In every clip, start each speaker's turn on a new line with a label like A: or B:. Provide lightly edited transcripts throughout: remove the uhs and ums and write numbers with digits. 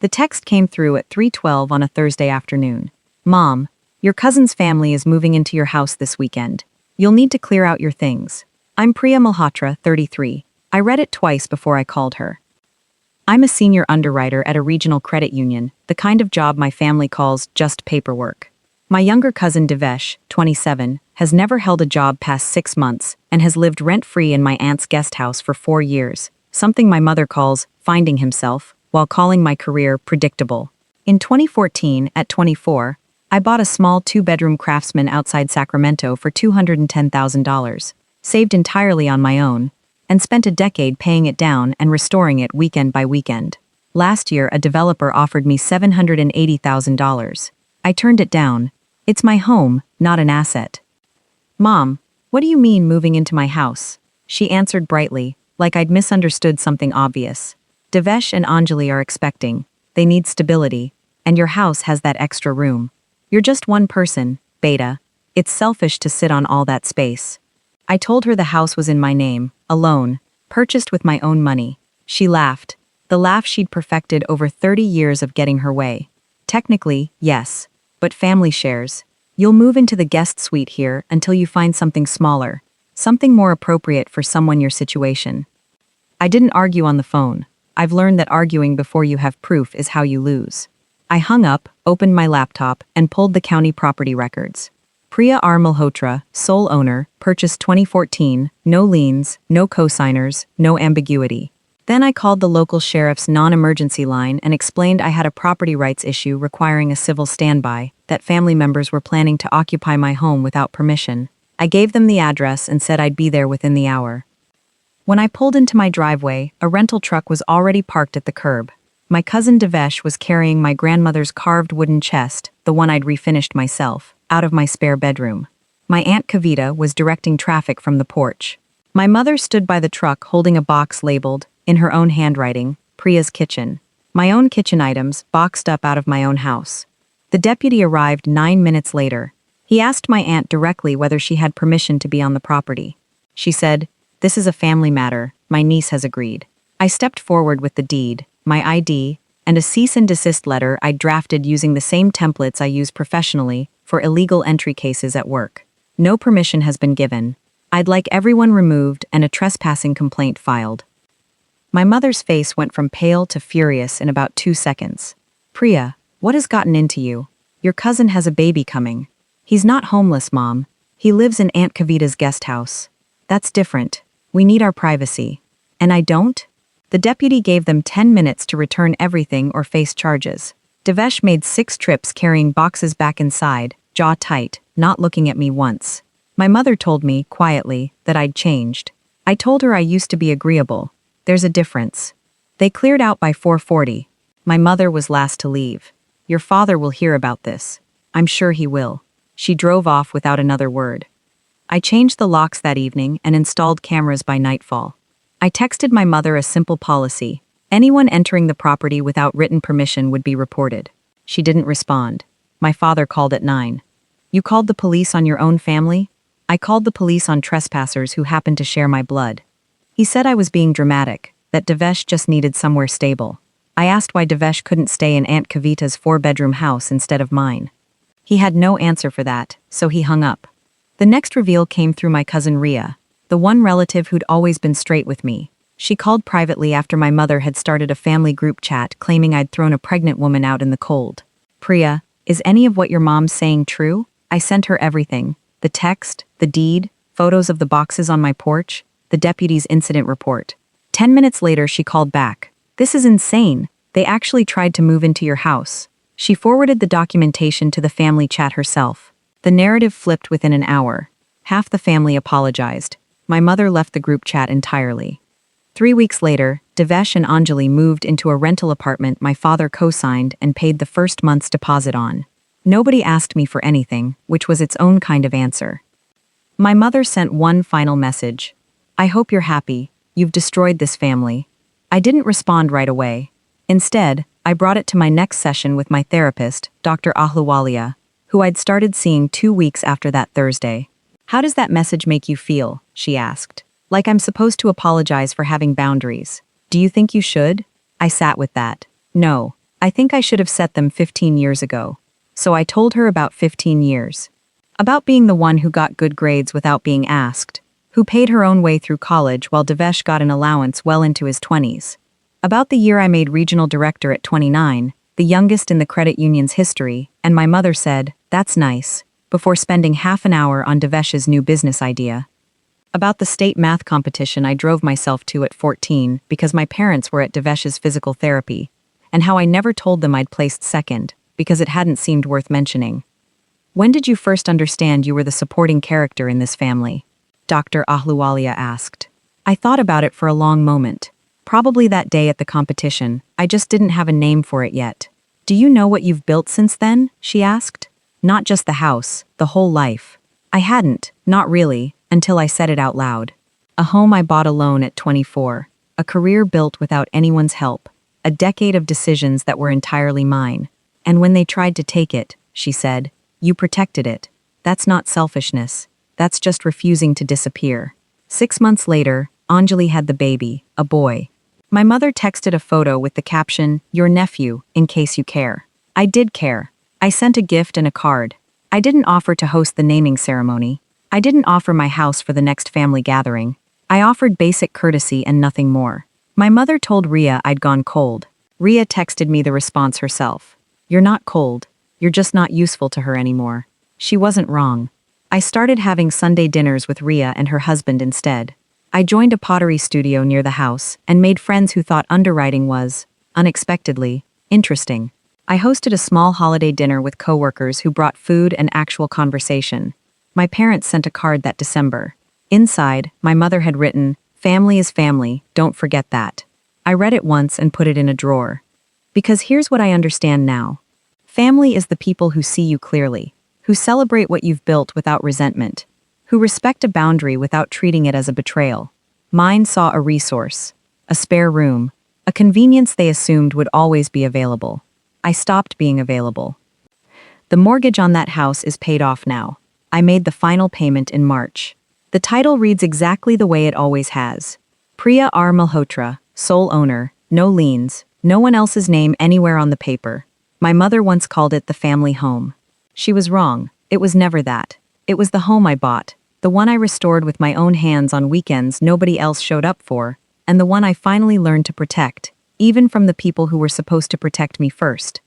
A: The text came through at 3:12 on a Thursday afternoon. Mom, your cousin's family is moving into your house this weekend. You'll need to clear out your things. I'm Priya Malhotra, 33. I read it twice before I called her. I'm a senior underwriter at a regional credit union, the kind of job my family calls just paperwork. My younger cousin Devesh, 27, has never held a job past 6 months and has lived rent-free in my aunt's guest house for 4 years, something my mother calls finding himself, while calling my career predictable. In 2014, at 24, I bought a small 2-bedroom Craftsman outside Sacramento for $210,000, saved entirely on my own, and spent a decade paying it down and restoring it weekend by weekend. Last year, a developer offered me $780,000. I turned it down. It's my home, not an asset. Mom, what do you mean moving into my house? She answered brightly, like I'd misunderstood something obvious. Devesh and Anjali are expecting. They need stability, and your house has that extra room. You're just one person, Beta. It's selfish to sit on all that space. I told her the house was in my name, alone, purchased with my own money. She laughed, the laugh she'd perfected over 30 years of getting her way. Technically, yes, but family shares. You'll move into the guest suite here until you find something smaller, something more appropriate for someone your situation. I didn't argue on the phone. I've learned that arguing before you have proof is how you lose. I hung up, opened my laptop, and pulled the county property records. Priya R. Malhotra, sole owner, purchased 2014, no liens, no cosigners, no ambiguity. Then I called the local sheriff's non-emergency line and explained I had a property rights issue requiring a civil standby, that family members were planning to occupy my home without permission. I gave them the address and said I'd be there within the hour. When I pulled into my driveway, a rental truck was already parked at the curb. My cousin Devesh was carrying my grandmother's carved wooden chest, the one I'd refinished myself, out of my spare bedroom. My Aunt Kavita was directing traffic from the porch. My mother stood by the truck holding a box labeled, in her own handwriting, Priya's kitchen. My own kitchen items boxed up out of my own house. The deputy arrived 9 minutes later. He asked my aunt directly whether she had permission to be on the property. She said, "This is a family matter, my niece has agreed." I stepped forward with the deed, my ID, and a cease and desist letter I'd drafted using the same templates I use professionally for illegal entry cases at work. No permission has been given. I'd like everyone removed and a trespassing complaint filed. My mother's face went from pale to furious in about 2 seconds. "Priya, what has gotten into you? Your cousin has a baby coming. He's not homeless, Mom. He lives in Aunt Kavita's guest house. That's different. We need our privacy. And I don't?" The deputy gave them 10 minutes to return everything or face charges. Devesh made 6 trips carrying boxes back inside, jaw tight, not looking at me once. My mother told me, quietly, that I'd changed. I told her I used to be agreeable. There's a difference. They cleared out by 4:40. My mother was last to leave. "Your father will hear about this. I'm sure he will." She drove off without another word. I changed the locks that evening and installed cameras by nightfall. I texted my mother a simple policy. Anyone entering the property without written permission would be reported. She didn't respond. My father called at 9. "You called the police on your own family?" "I called the police on trespassers who happened to share my blood." He said I was being dramatic, that Devesh just needed somewhere stable. I asked why Devesh couldn't stay in Aunt Kavita's 4-bedroom house instead of mine. He had no answer for that, so he hung up. The next reveal came through my cousin Ria, the one relative who'd always been straight with me. She called privately after my mother had started a family group chat claiming I'd thrown a pregnant woman out in the cold. "Priya, is any of what your mom's saying true?" I sent her everything. The text, the deed, photos of the boxes on my porch, the deputy's incident report. 10 minutes later she called back. "This is insane. They actually tried to move into your house." She forwarded the documentation to the family chat herself. The narrative flipped within an hour. Half the family apologized. My mother left the group chat entirely. 3 weeks later, Devesh and Anjali moved into a rental apartment my father co-signed and paid the first month's deposit on. Nobody asked me for anything, which was its own kind of answer. My mother sent one final message. "I hope you're happy. You've destroyed this family." I didn't respond right away. Instead, I brought it to my next session with my therapist, Dr. Ahluwalia, who I'd started seeing 2 weeks after that Thursday. "How does that message make you feel?" she asked. "Like I'm supposed to apologize for having boundaries. Do you think you should?" I sat with that. "No, I think I should have set them 15 years ago. So I told her about 15 years. About being the one who got good grades without being asked, who paid her own way through college while Devesh got an allowance well into his 20s. About the year I made regional director at 29, the youngest in the credit union's history, and my mother said, "That's nice," before spending half an hour on Devesh's new business idea. About the state math competition I drove myself to at 14 because my parents were at Devesh's physical therapy, and how I never told them I'd placed second because it hadn't seemed worth mentioning. When did you first understand you were the supporting character in this family? Dr. Ahluwalia asked. I thought about it for a long moment. Probably that day at the competition, I just didn't have a name for it yet. Do you know what you've built since then? She asked. Not just the house, the whole life. I hadn't, not really, until I said it out loud. A home I bought alone at 24. A career built without anyone's help. A decade of decisions that were entirely mine. And when they tried to take it, she said, you protected it. That's not selfishness. That's just refusing to disappear. 6 months later, Anjali had the baby, a boy. My mother texted a photo with the caption, your nephew, in case you care. I did care. I sent a gift and a card. I didn't offer to host the naming ceremony. I didn't offer my house for the next family gathering. I offered basic courtesy and nothing more. My mother told Ria I'd gone cold. Ria texted me the response herself. You're not cold. You're just not useful to her anymore. She wasn't wrong. I started having Sunday dinners with Ria and her husband instead. I joined a pottery studio near the house and made friends who thought underwriting was, unexpectedly, interesting. I hosted a small holiday dinner with coworkers who brought food and actual conversation. My parents sent a card that December. Inside, my mother had written, family is family, don't forget that. I read it once and put it in a drawer. Because here's what I understand now. Family is the people who see you clearly, who celebrate what you've built without resentment, who respect a boundary without treating it as a betrayal. Mine saw a resource, a spare room, a convenience they assumed would always be available. I stopped being available. The mortgage on that house is paid off now. I made the final payment in March. The title reads exactly the way it always has. Priya R. Malhotra, sole owner, no liens, no one else's name anywhere on the paper. My mother once called it the family home. She was wrong. It was never that. It was the home I bought, the one I restored with my own hands on weekends nobody else showed up for, and the one I finally learned to protect, even from the people who were supposed to protect me first.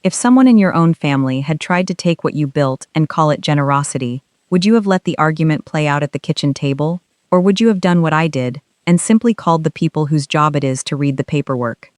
A: If someone in your own family had tried to take what you built and call it generosity, would you have let the argument play out at the kitchen table? Or would you have done what I did, and simply called the people whose job it is to read the paperwork?